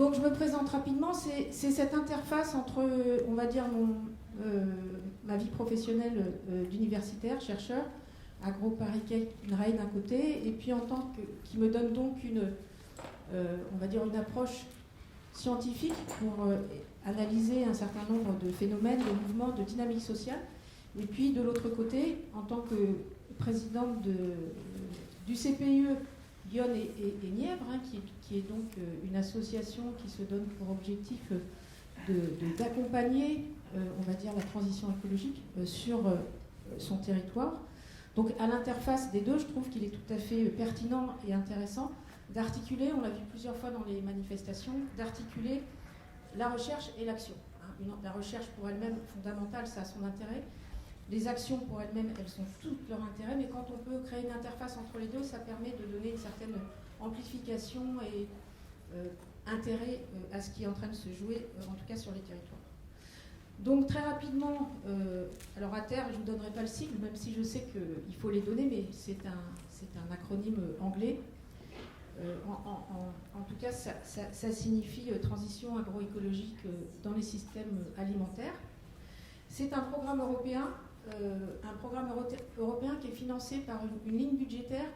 Donc je me présente rapidement, c'est cette interface entre, on va dire, ma vie professionnelle d'universitaire, chercheur, Agro-Paris Ray d'un côté, et puis qui me donne donc on va dire une approche scientifique pour analyser un certain nombre de phénomènes, de mouvements, de dynamiques sociales. Et puis de l'autre côté, en tant que présidente du CPIE Yonne et Nièvre, hein, qui est donc une association qui se donne pour objectif d'accompagner, on va dire, la transition écologique sur son territoire. Donc à l'interface des deux, je trouve qu'il est tout à fait pertinent et intéressant d'articuler, on l'a vu plusieurs fois dans les manifestations, d'articuler la recherche et l'action. La recherche pour elle-même, fondamentale, ça a son intérêt. Les actions pour elles-mêmes, elles sont toutes leur intérêt, mais quand on peut créer une interface entre les deux, ça permet de donner une certaine amplification et intérêt à ce qui est en train de se jouer, en tout cas sur les territoires. Donc très rapidement, alors à terre, je ne vous donnerai pas le sigle, même si je sais qu'il faut les donner, mais c'est un acronyme anglais. En tout cas, ça signifie transition agroécologique dans les systèmes alimentaires. C'est un programme européen qui est financé par une ligne budgétaire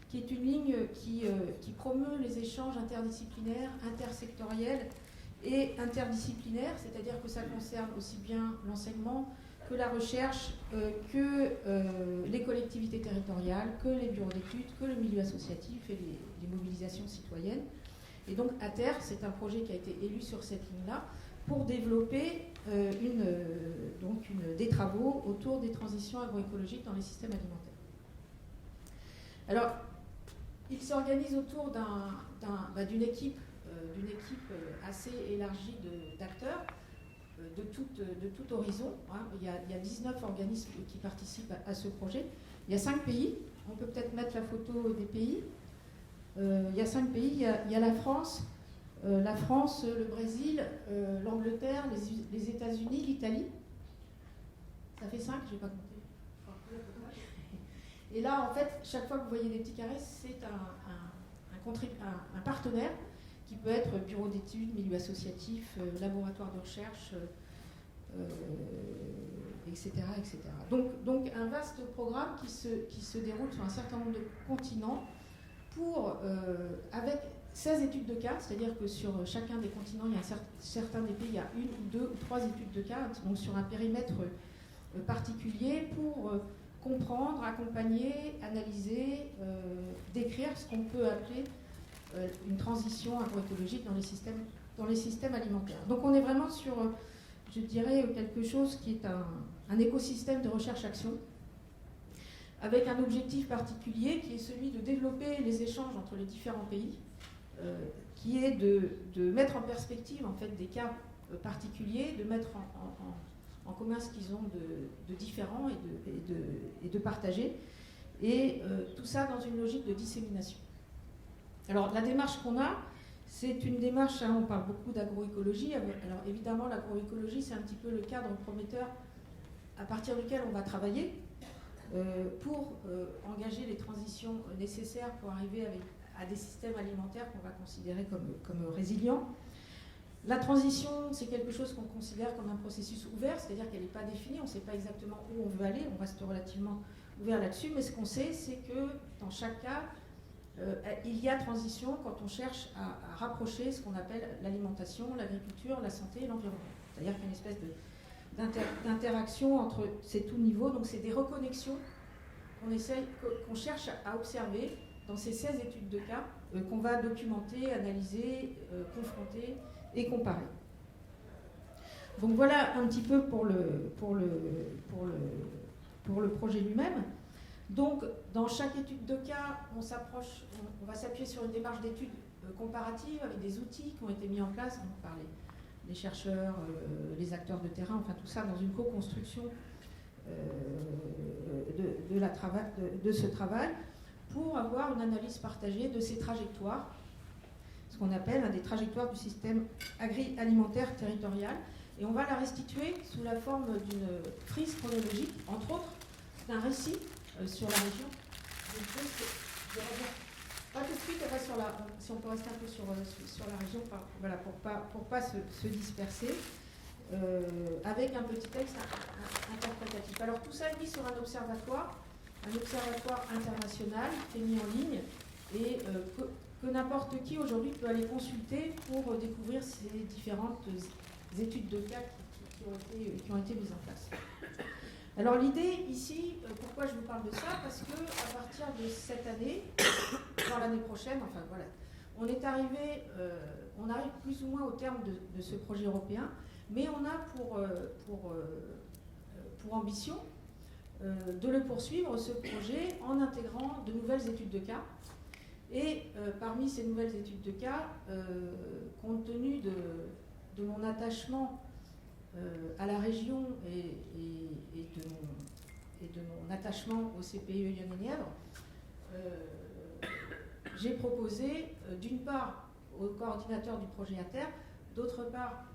qui est une ligne qui promeut les échanges interdisciplinaires, intersectoriels et interdisciplinaires, c'est-à-dire que ça concerne aussi bien l'enseignement que la recherche, que les collectivités territoriales, que les bureaux d'études, que le milieu associatif et les mobilisations citoyennes. Et donc, à terre, c'est un projet qui a été élu sur cette ligne-là pour développer des travaux autour des transitions agroécologiques dans les systèmes alimentaires. Alors, il s'organise autour d'une équipe assez élargie d'acteurs de tout horizon. Hein. Il y a 19 organismes qui participent à ce projet. Il y a 5 pays. On peut peut-être mettre la photo des pays. Il y a 5 pays. Il y a la France, le Brésil, l'Angleterre, les États-Unis, l'Italie. Ça fait 5, je n'ai pas compté. Et là, en fait, chaque fois que vous voyez des petits carrés, c'est un partenaire qui peut être bureau d'études, milieu associatif, laboratoire de recherche, etc., etc. Donc un vaste programme qui se déroule sur un certain nombre de continents avec 16 études de cas, c'est-à-dire que sur chacun des continents, il y a certains des pays, il y a 1 ou 2 ou 3 études de cas, donc sur un périmètre particulier pour comprendre, accompagner, analyser, décrire ce qu'on peut appeler une transition agroécologique dans les systèmes alimentaires. Donc on est vraiment sur, je dirais, quelque chose qui est un écosystème de recherche-action, avec un objectif particulier qui est celui de développer les échanges entre les différents pays, qui est de mettre en perspective en fait, des cas particuliers, de mettre en commun ce qu'ils ont de différent et de partager, et tout ça dans une logique de dissémination. Alors la démarche qu'on a, c'est une démarche, on parle beaucoup d'agroécologie. Alors évidemment l'agroécologie c'est un petit peu le cadre prometteur à partir duquel on va travailler pour engager les transitions nécessaires pour arriver à des systèmes alimentaires qu'on va considérer comme résilients. La transition, c'est quelque chose qu'on considère comme un processus ouvert, c'est-à-dire qu'elle n'est pas définie, on ne sait pas exactement où on veut aller, on reste relativement ouvert là-dessus, mais ce qu'on sait, c'est que dans chaque cas, il y a transition quand on cherche à rapprocher ce qu'on appelle l'alimentation, l'agriculture, la santé et l'environnement. C'est-à-dire qu'il y a une espèce d'interaction entre ces tout niveaux, donc c'est des reconnexions qu'on cherche à observer dans ces 16 études de cas qu'on va documenter, analyser, confronter et comparer. Donc voilà un petit peu pour le projet lui-même. Donc dans chaque étude de cas, on va s'appuyer sur une démarche d'études comparatives avec des outils qui ont été mis en place par les chercheurs, les acteurs de terrain, enfin tout ça dans une co-construction de ce travail pour avoir une analyse partagée de ces trajectoires, ce qu'on appelle des trajectoires du système agroalimentaire territorial. Et on va la restituer sous la forme d'une frise chronologique, entre autres d'un récit sur la région. Pas tout de suite, on reste sur si on peut rester un peu sur la région, voilà, pour pas se disperser, avec un petit texte interprétatif. Alors tout ça est mis sur un observatoire international qui est mis en ligne et que n'importe qui aujourd'hui peut aller consulter pour découvrir ces différentes études de cas qui ont été mises en place. Alors l'idée ici, pourquoi je vous parle de ça? Parce que à partir de cette année, voire l'année prochaine, enfin voilà, on arrive plus ou moins au terme de ce projet européen, mais on a pour ambition de le poursuivre, ce projet, en intégrant de nouvelles études de cas. Et parmi ces nouvelles études de cas, compte tenu de mon attachement à la région et de mon attachement au CPE Yonne-et-Nièvre, j'ai proposé d'une part au coordinateur du projet ATER, d'autre part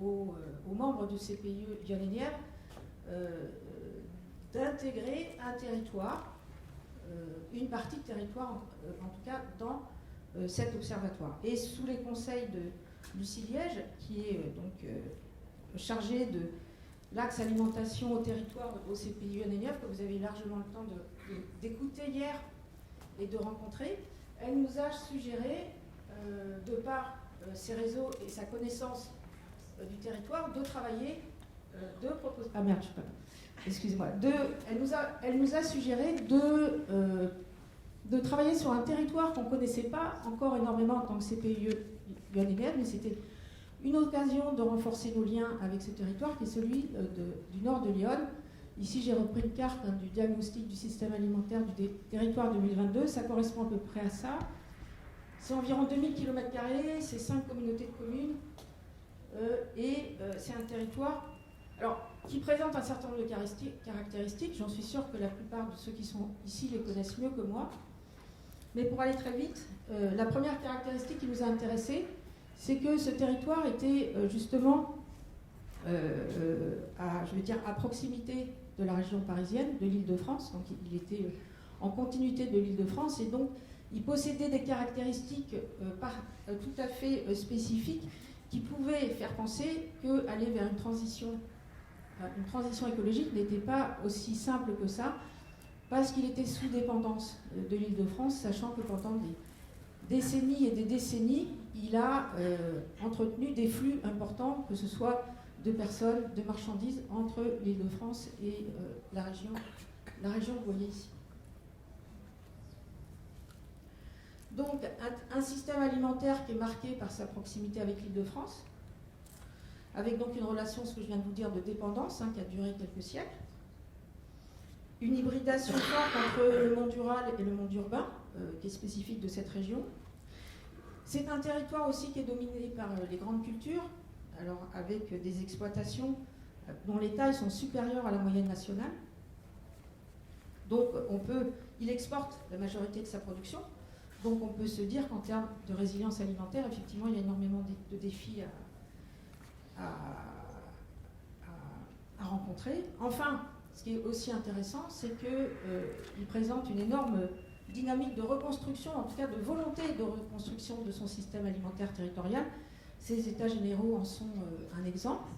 aux membres du CPE Yonne-et-Nièvre, d'intégrer un territoire, une partie de territoire en tout cas dans cet observatoire. Et sous les conseils de Lucie Liège, qui est donc chargée de l'axe alimentation au territoire au CPI Yonne-et-Nièvre, que vous avez largement le temps d'écouter hier et de rencontrer, elle nous a suggéré, de par ses réseaux et sa connaissance du territoire, de travailler, de proposer... Ah merde, je sais pas. Excusez-moi. Elle nous a suggéré de travailler sur un territoire qu'on ne connaissait pas encore énormément en tant que CPI Yonne-et-Nièvre, mais c'était une occasion de renforcer nos liens avec ce territoire qui est celui du nord de Lyon. Ici, j'ai repris une carte du diagnostic du système alimentaire du territoire 2022. Ça correspond à peu près à ça. C'est environ 2000 km², c'est 5 communautés de communes. Et c'est un territoire qui présente un certain nombre de caractéristiques. J'en suis sûre que la plupart de ceux qui sont ici les connaissent mieux que moi. Mais pour aller très vite, la première caractéristique qui nous a intéressés, c'est que ce territoire était justement à proximité de la région parisienne, de l'Île-de-France. Donc il était en continuité de l'Île-de-France et donc il possédait des caractéristiques tout à fait spécifiques qui pouvaient faire penser qu'aller vers une transition écologique n'était pas aussi simple que ça, parce qu'il était sous dépendance de l'Île-de-France, sachant que pendant des décennies et des décennies, il a entretenu des flux importants, que ce soit de personnes, de marchandises, entre l'Île-de-France et la région que vous voyez ici. Donc, un système alimentaire qui est marqué par sa proximité avec l'Île-de-France, avec donc une relation, ce que je viens de vous dire, de dépendance, qui a duré quelques siècles. Une hybridation forte entre le monde rural et le monde urbain, qui est spécifique de cette région. C'est un territoire aussi qui est dominé par les grandes cultures, alors avec des exploitations dont les tailles sont supérieures à la moyenne nationale. Donc il exporte la majorité de sa production. Donc on peut se dire qu'en termes de résilience alimentaire, effectivement, il y a énormément de défis à rencontrer. Enfin, ce qui est aussi intéressant, c'est qu'il présente une énorme dynamique de reconstruction, en tout cas de volonté de reconstruction de son système alimentaire territorial. Ces états généraux en sont un exemple.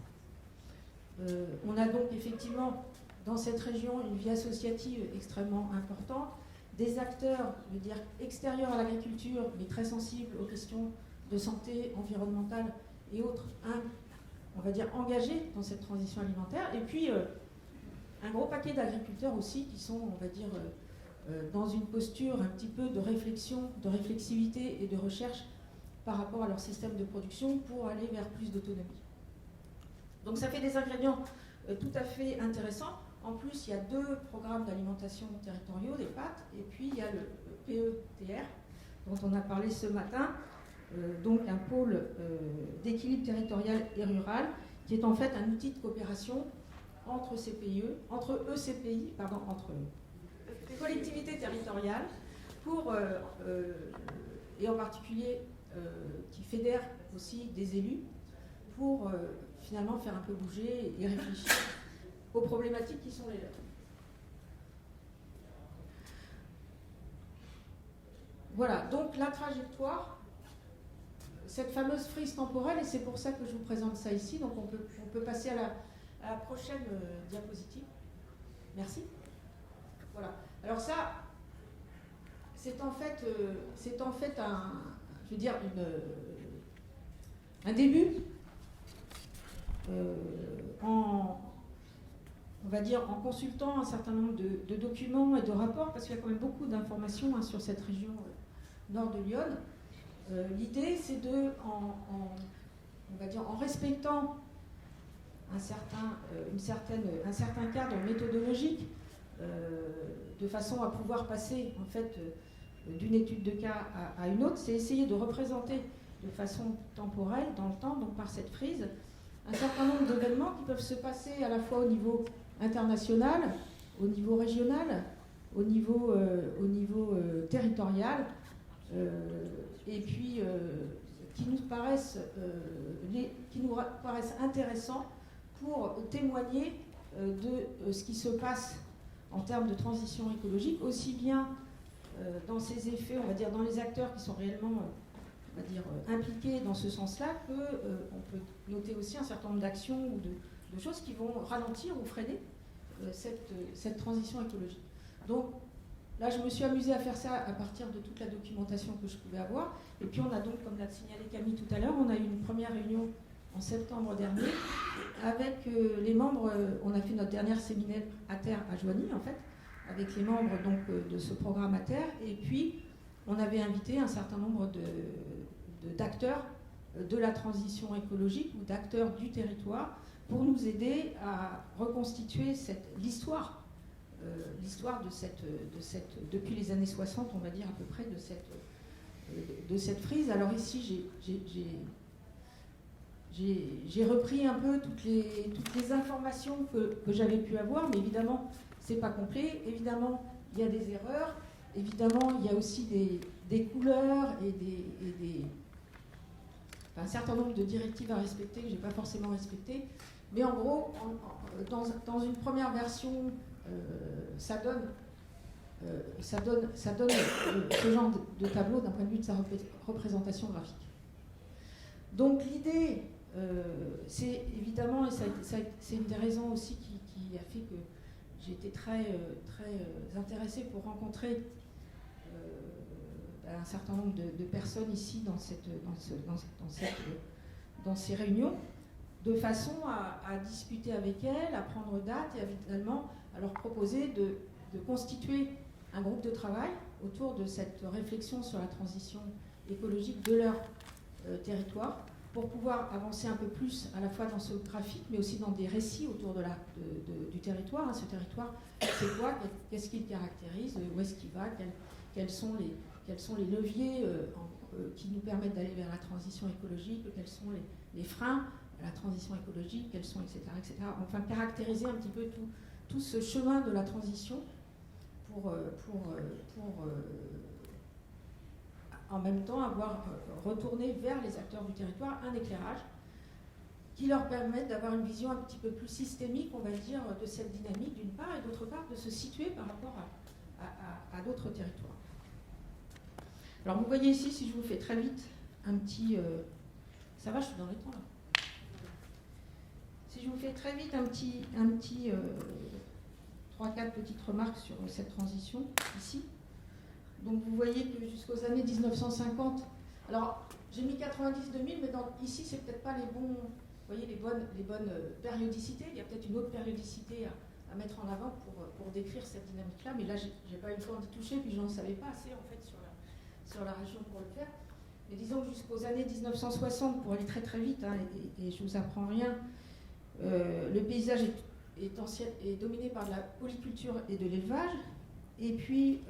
On a donc effectivement dans cette région une vie associative extrêmement importante, des acteurs, je veux dire, extérieurs à l'agriculture, mais très sensibles aux questions de santé environnementale et autres, on va dire, engagés dans cette transition alimentaire. Et puis, un gros paquet d'agriculteurs aussi qui sont, on va dire, dans une posture un petit peu de réflexion, de réflexivité et de recherche par rapport à leur système de production pour aller vers plus d'autonomie. Donc ça fait des ingrédients tout à fait intéressants. En plus, il y a 2 programmes d'alimentation territoriaux, des PAT, et puis il y a le PETR, dont on a parlé ce matin, donc un pôle d'équilibre territorial et rural, qui est en fait un outil de coopération entre collectivités territoriales, et en particulier qui fédère aussi des élus, pour finalement faire un peu bouger et réfléchir aux problématiques qui sont les leurs. voilà, donc la trajectoire, cette fameuse frise temporelle, et c'est pour ça que je vous présente ça ici. Donc on peut passer à la prochaine diapositive. Merci. Voilà. Alors ça, c'est en fait un début on va dire en consultant un certain nombre de documents et de rapports, parce qu'il y a quand même beaucoup d'informations sur cette région nord de Lyon. L'idée, c'est on va dire, en respectant un certain cadre méthodologique, de façon à pouvoir passer en fait d'une étude de cas à une autre, c'est essayer de représenter de façon temporelle dans le temps, donc par cette frise, un certain nombre d'événements qui peuvent se passer à la fois au niveau international, au niveau régional, au niveau territorial, et puis qui nous paraissent intéressants pour témoigner de ce qui se passe en termes de transition écologique, aussi bien dans ses effets, on va dire, dans les acteurs qui sont réellement on va dire, impliqués dans ce sens-là, qu'on peut noter aussi un certain nombre d'actions ou de choses qui vont ralentir ou freiner cette transition écologique. Donc là, je me suis amusée à faire ça à partir de toute la documentation que je pouvais avoir. Et puis on a donc, comme l'a signalé Camille tout à l'heure, on a eu une première réunion en septembre dernier avec les membres, on a fait notre dernière séminaire à terre à Joigny en fait, avec les membres donc, de ce programme à terre, et puis on avait invité un certain nombre d'acteurs de la transition écologique ou d'acteurs du territoire pour nous aider à reconstituer l'histoire depuis les années 60, on va dire à peu près, de cette frise. Alors ici, j'ai repris un peu toutes les informations que j'avais pu avoir, mais évidemment, c'est pas complet. Évidemment, il y a des erreurs. Évidemment, il y a aussi des couleurs et un certain nombre de directives à respecter que je n'ai pas forcément respectées. Mais en gros, dans une première version, ça donne ce genre de tableau d'un point de vue de sa représentation graphique. Donc l'idée, c'est évidemment, et c'est une des raisons aussi qui a fait que j'ai été très intéressée pour rencontrer un certain nombre de personnes ici dans ces réunions, de façon à discuter avec elles, à prendre date et évidemment à leur proposer de constituer un groupe de travail autour de cette réflexion sur la transition écologique de leur territoire, pour pouvoir avancer un peu plus à la fois dans ce graphique, mais aussi dans des récits autour du territoire. Ce territoire, c'est quoi? Qu'est-ce qu'il caractérise? Où est-ce qu'il va? Quels sont les leviers qui nous permettent d'aller vers la transition écologique? Quels sont les freins à la transition écologique? Quels sont, etc., etc. Enfin, caractériser un petit peu tout ce chemin de la transition pour en même temps avoir retourné vers les acteurs du territoire un éclairage qui leur permette d'avoir une vision un petit peu plus systémique, on va dire, de cette dynamique d'une part, et d'autre part de se situer par rapport à d'autres territoires. Alors vous voyez ici, si je vous fais très vite un petit... ça va, je suis dans l'écran là. Si je vous fais très vite un petit 3-4 petites remarques sur cette transition ici. Donc vous voyez que jusqu'aux années 1950, alors j'ai mis 90-2000, mais ici c'est peut-être pas les bons, vous voyez, les bonnes périodicités. Il y a peut-être une autre périodicité à mettre en avant pour décrire cette dynamique-là, mais là j'ai pas eu le temps d'y toucher, puis je n'en savais pas assez en fait sur la région pour le faire. Mais disons que jusqu'aux années 1960, pour aller très très vite, hein, et je vous apprends rien, le paysage est dominé par de la polyculture et de l'élevage, et puis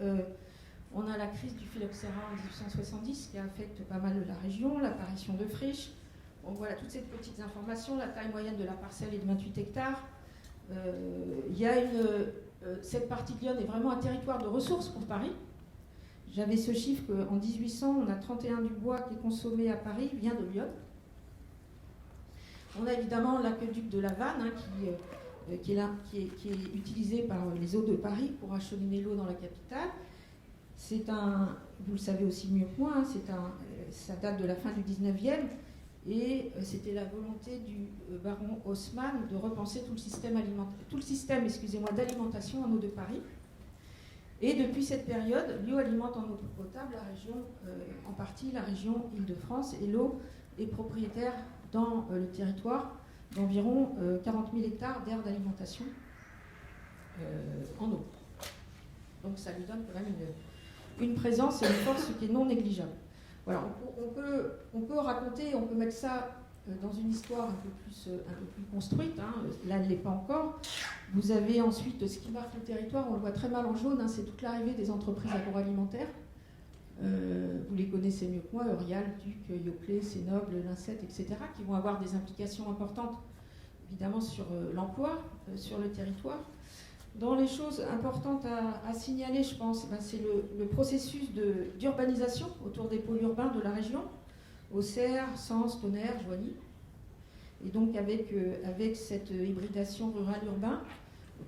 on a la crise du phylloxéra en 1870 qui a affecté pas mal la région, l'apparition de friches. Donc voilà, toutes ces petites informations, la taille moyenne de la parcelle est de 28 hectares. Cette partie de Lyon est vraiment un territoire de ressources pour Paris. J'avais ce chiffre qu'en 1800, on a 31 du bois qui est consommé à Paris, vient de Lyon. On a évidemment l'aqueduc de la Vanne, hein, qui est utilisé par les eaux de Paris pour acheminer l'eau dans la capitale. vous le savez aussi mieux que moi, hein, ça date de la fin du 19e, et c'était la volonté du baron Haussmann de repenser tout le système d'alimentation en eau de Paris. Et depuis cette période, l'eau alimente en eau potable la région, en partie la région Île-de-France, et l'eau est propriétaire dans le territoire d'environ 40 000 hectares d'aires d'alimentation en eau. Donc ça lui donne quand même une présence et une force qui est non négligeable. Voilà, on peut raconter, on peut mettre ça dans une histoire un peu plus construite, hein. Là elle ne l'est pas encore. Vous avez ensuite ce qui marque le territoire, on le voit très mal en jaune, hein, c'est toute l'arrivée des entreprises agroalimentaires. Vous les connaissez mieux que moi, Eurial, Duc, Yoplait, Sénoble, Lincette, etc., qui vont avoir des implications importantes, évidemment, sur l'emploi, sur le territoire. Dans les choses importantes à signaler, je pense, c'est le processus d'urbanisation autour des pôles urbains de la région, Auxerre, Sens, Tonnerre, Joigny. Et donc avec cette hybridation rural-urbain,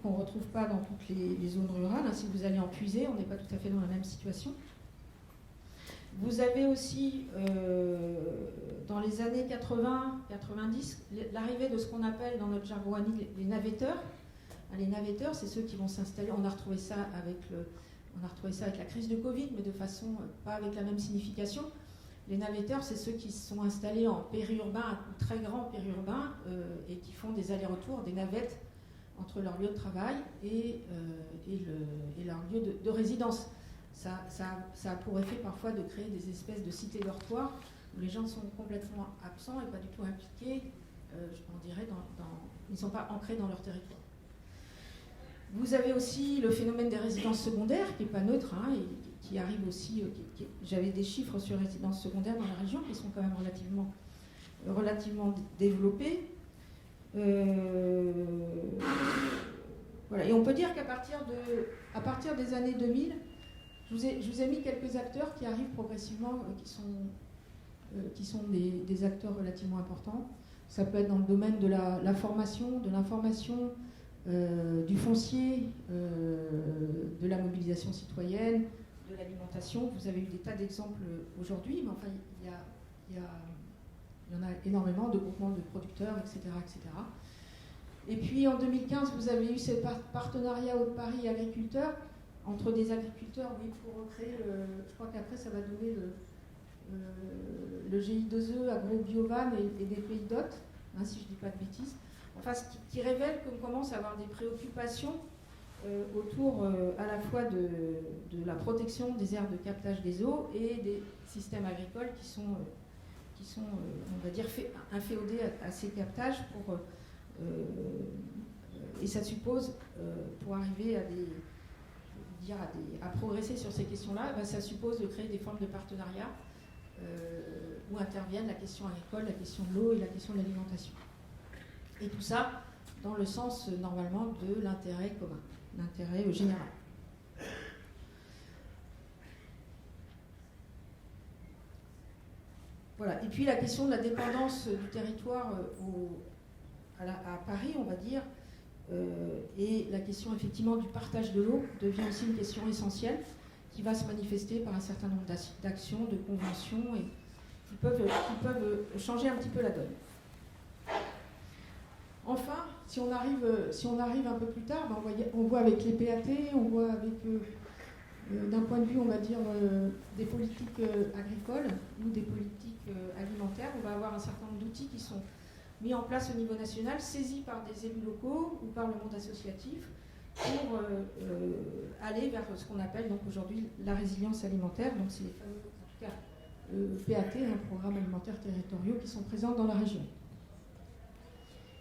qu'on ne retrouve pas dans toutes les zones rurales, hein, si vous allez en Puiser, on n'est pas tout à fait dans la même situation. Vous avez aussi, dans les années 80-90, l'arrivée de ce qu'on appelle dans notre jargon les navetteurs. Les navetteurs, c'est ceux qui vont s'installer. On a retrouvé ça avec la crise de Covid, mais de façon pas avec la même signification. Les navetteurs, c'est ceux qui se sont installés en périurbain, un très grand périurbain, et qui font des allers-retours, des navettes entre leur lieu de travail et leur lieu de résidence. Ça a pour effet parfois de créer des espèces de cités-dortoirs où les gens sont complètement absents et pas du tout impliqués, on dirait, ils ne sont pas ancrés dans leur territoire. Vous avez aussi le phénomène des résidences secondaires, qui n'est pas neutre, hein, et qui arrive aussi. J'avais des chiffres sur les résidences secondaires dans la région qui sont quand même relativement développés. Voilà. Et on peut dire qu'à partir des années 2000, je vous ai mis quelques acteurs qui arrivent progressivement, qui sont des acteurs relativement importants. Ça peut être dans le domaine de la formation, de l'information, du foncier, de la mobilisation citoyenne, de l'alimentation. Vous avez eu des tas d'exemples aujourd'hui, mais enfin, il y en a énormément de groupements de producteurs, etc., etc. Et puis en 2015, vous avez eu ce partenariat Haute-Paris agriculteurs, entre des agriculteurs, oui, pour recréer je crois qu'après ça va donner le GI2E, Agro-Biovan et des pays d'hôtes, hein, si je ne dis pas de bêtises. Enfin, ce qui révèle qu'on commence à avoir des préoccupations autour à la fois de la protection des aires de captage des eaux et des systèmes agricoles qui sont on va dire, inféodés à ces captages et ça suppose, pour arriver à progresser sur ces questions-là, ça suppose de créer des formes de partenariat où interviennent la question agricole, la question de l'eau et la question de l'alimentation. Et tout ça dans le sens, normalement, de l'intérêt commun, l'intérêt général. Voilà. Et puis la question de la dépendance du territoire à Paris, on va dire, et la question effectivement du partage de l'eau devient aussi une question essentielle qui va se manifester par un certain nombre d'actions, de conventions, et qui peuvent changer un petit peu la donne. Enfin, si on arrive un peu plus tard, on voit avec les PAT, on voit avec, d'un point de vue, on va dire, des politiques agricoles ou des politiques alimentaires, on va avoir un certain nombre d'outils qui sont mis en place au niveau national, saisis par des élus locaux ou par le monde associatif, pour aller vers ce qu'on appelle donc aujourd'hui la résilience alimentaire. Donc c'est les fameux, en tout cas, PAT, programmes alimentaires territoriaux, qui sont présents dans la région.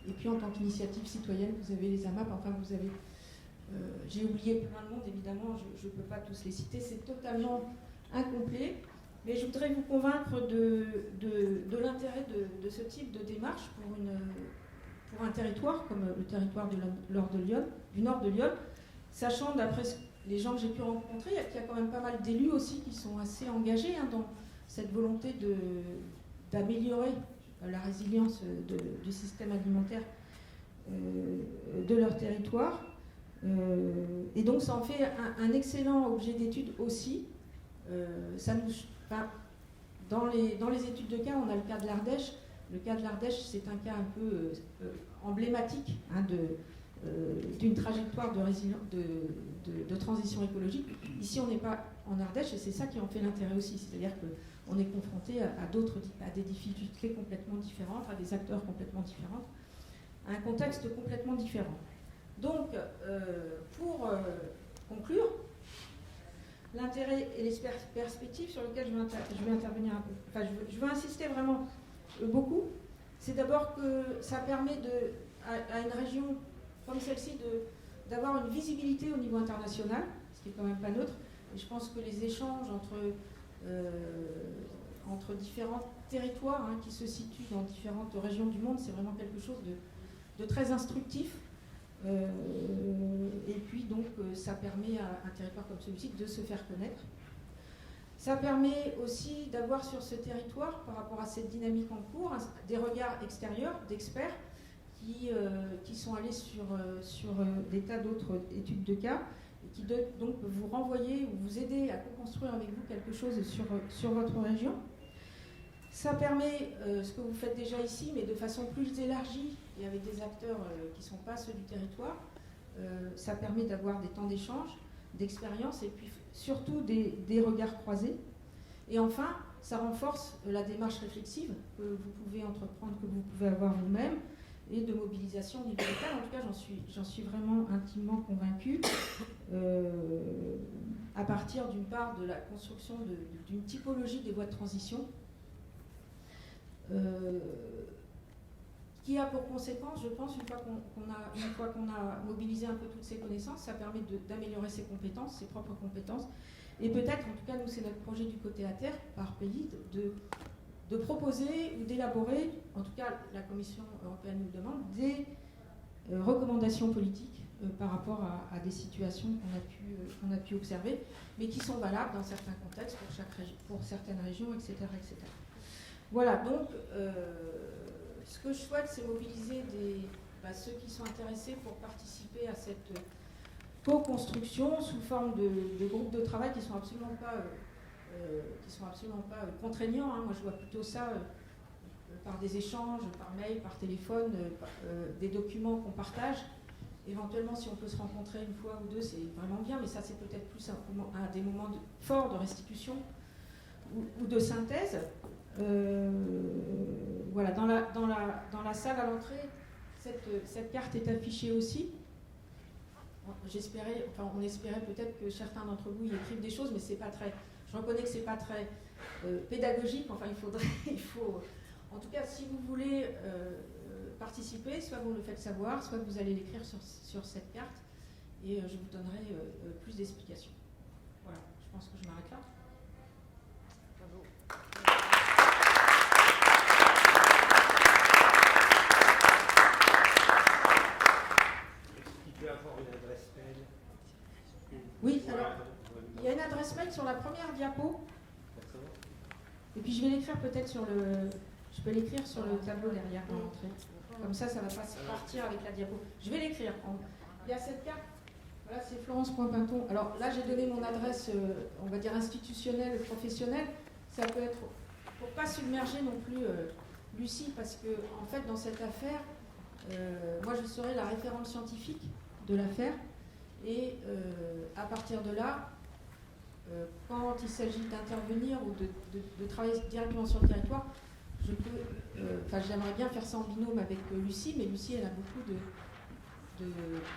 Et puis en tant qu'initiative citoyenne, vous avez les AMAP, enfin vous avez... j'ai oublié plein de monde, évidemment, je ne peux pas tous les citer, c'est totalement incomplet, mais je voudrais vous convaincre de l'intérêt de ce type de démarche pour un territoire comme le territoire du nord de Lyon, sachant d'après les gens que j'ai pu rencontrer, qu'il y a quand même pas mal d'élus aussi qui sont assez engagés dans cette volonté d'améliorer la résilience du système alimentaire de leur territoire. Et donc ça en fait un excellent objet d'étude aussi, dans les études de cas, on a le cas de l'Ardèche. Le cas de l'Ardèche, c'est un cas un peu emblématique d'une trajectoire de transition écologique. Ici, on n'est pas en Ardèche et c'est ça qui en fait l'intérêt aussi. C'est-à-dire qu'on est confronté à des difficultés complètement différentes, à des acteurs complètement différents, à un contexte complètement différent. Donc, pour conclure, l'intérêt et les perspectives sur lesquelles je vais intervenir un peu, enfin, je veux insister vraiment beaucoup, c'est d'abord que ça permet à une région comme celle-ci d'avoir une visibilité au niveau international, ce qui n'est quand même pas neutre. Et je pense que les échanges entre différents territoires qui se situent dans différentes régions du monde, c'est vraiment quelque chose de très instructif. Et puis donc ça permet à un territoire comme celui-ci de se faire connaître. Ça permet aussi d'avoir sur ce territoire, par rapport à cette dynamique en cours, des regards extérieurs d'experts qui sont allés sur des tas d'autres études de cas et qui donc peuvent vous renvoyer ou vous aider à co-construire avec vous quelque chose sur votre région. Ça permet ce que vous faites déjà ici, mais de façon plus élargie et avec des acteurs qui ne sont pas ceux du territoire. Ça permet d'avoir des temps d'échange, d'expérience et puis surtout des regards croisés. Et enfin, ça renforce la démarche réflexive que vous pouvez entreprendre, que vous pouvez avoir vous-même, et de mobilisation au niveau local. En tout cas, j'en suis vraiment intimement convaincue, à partir d'une part de la construction d'une typologie des voies de transition, qui a pour conséquence, je pense, une fois qu'on a mobilisé un peu toutes ces connaissances, ça permet d'améliorer ses compétences, ses propres compétences, et peut-être, en tout cas, nous, c'est notre projet du côté à terre, par pays, de proposer ou d'élaborer, en tout cas, la Commission européenne nous demande, des recommandations politiques par rapport à des situations qu'on a pu observer, mais qui sont valables dans certains contextes, pour certaines régions, etc. etc. Voilà, donc, ce que je souhaite, c'est mobiliser ceux qui sont intéressés pour participer à cette co-construction sous forme de groupes de travail qui ne sont absolument pas contraignants. Moi, je vois plutôt ça par des échanges, par mail, par téléphone, des documents qu'on partage. Éventuellement, si on peut se rencontrer une fois ou deux, c'est vraiment bien, mais ça, c'est peut-être plus un des moments forts de restitution ou de synthèse. Voilà, dans la salle à l'entrée, cette carte est affichée aussi. On espérait peut-être que certains d'entre vous y écrivent des choses, mais c'est pas très. Je reconnais que c'est pas très pédagogique. Enfin, il faut. En tout cas, si vous voulez participer, soit vous le faites savoir, soit vous allez l'écrire sur cette carte, et je vous donnerai plus d'explications. Voilà, je pense que je m'arrête là. Bravo. Oui, alors, il y a une adresse mail sur la première diapo. Et puis je vais l'écrire peut-être je peux l'écrire sur le tableau derrière dans l'entrée. Comme ça, ça ne va pas partir avec la diapo. Je vais l'écrire. Il y a cette carte. Voilà, c'est Florence.Pinton. Alors là, j'ai donné mon adresse, on va dire institutionnelle, professionnelle. Ça peut être pour ne pas submerger non plus Lucie, parce que en fait, dans cette affaire, moi, je serai la référente scientifique de l'affaire. Et à partir de là, quand il s'agit d'intervenir ou de travailler directement sur le territoire, j'aimerais bien faire ça en binôme avec Lucie, mais Lucie, elle a beaucoup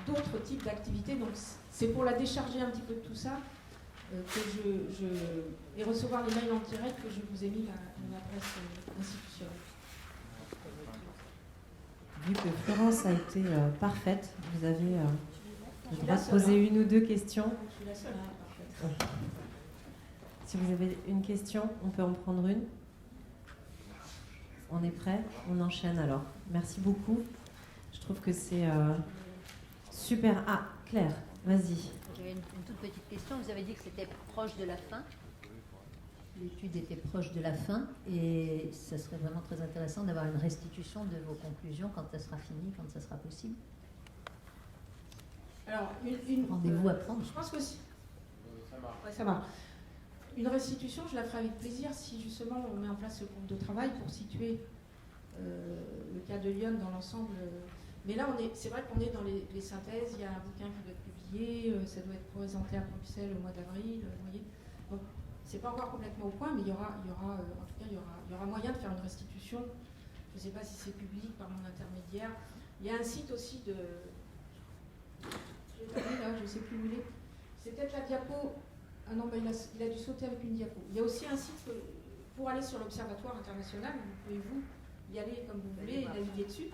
d'autres types d'activités. Donc c'est pour la décharger un petit peu de tout ça et recevoir les mails en direct que je vous ai mis mon adresse institutionnelle. Vu que Florence a été parfaite, vous avez le droit de poser une ou deux questions. Je suis la seule, parfaite. Si vous avez une question, on peut en prendre une. On est prêt? On enchaîne alors. Merci beaucoup. Je trouve que c'est super. Ah, Claire, vas-y. J'avais une toute petite question. Vous avez dit que c'était proche de la fin. L'étude était proche de la fin et ça serait vraiment très intéressant d'avoir une restitution de vos conclusions quand ça sera fini, quand ça sera possible. Alors, rendez-vous à prendre. Je pense que si. Ça marche. Une restitution, je la ferai avec plaisir si justement on met en place ce groupe de travail pour situer le cas de Lyon dans l'ensemble. Mais là, c'est vrai qu'on est dans les synthèses. Il y a un bouquin qui doit être publié, ça doit être présenté à Bruxelles au mois d'avril. Vous voyez, donc c'est pas encore complètement au point, mais il y aura moyen de faire une restitution. Je ne sais pas si c'est public par mon intermédiaire. Il y a un site aussi de. Je l'ai trouvé là, je ne sais plus où il est. C'est peut-être la diapo. Ah non, il a dû sauter avec une diapo. Il y a aussi un site pour aller sur l'Observatoire international. Vous pouvez y aller comme vous voulez et naviguer dessus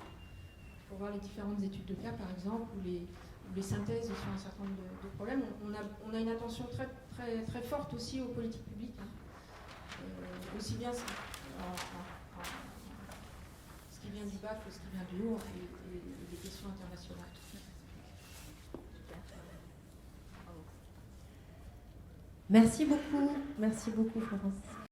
pour voir les différentes études de cas, par exemple, ou les synthèses sur un certain nombre de problèmes. On a une attention très, très, très forte aussi aux politiques publiques, hein. Aussi bien ce qui vient du bas que ce qui vient du haut, et les questions internationales. Merci beaucoup Florence.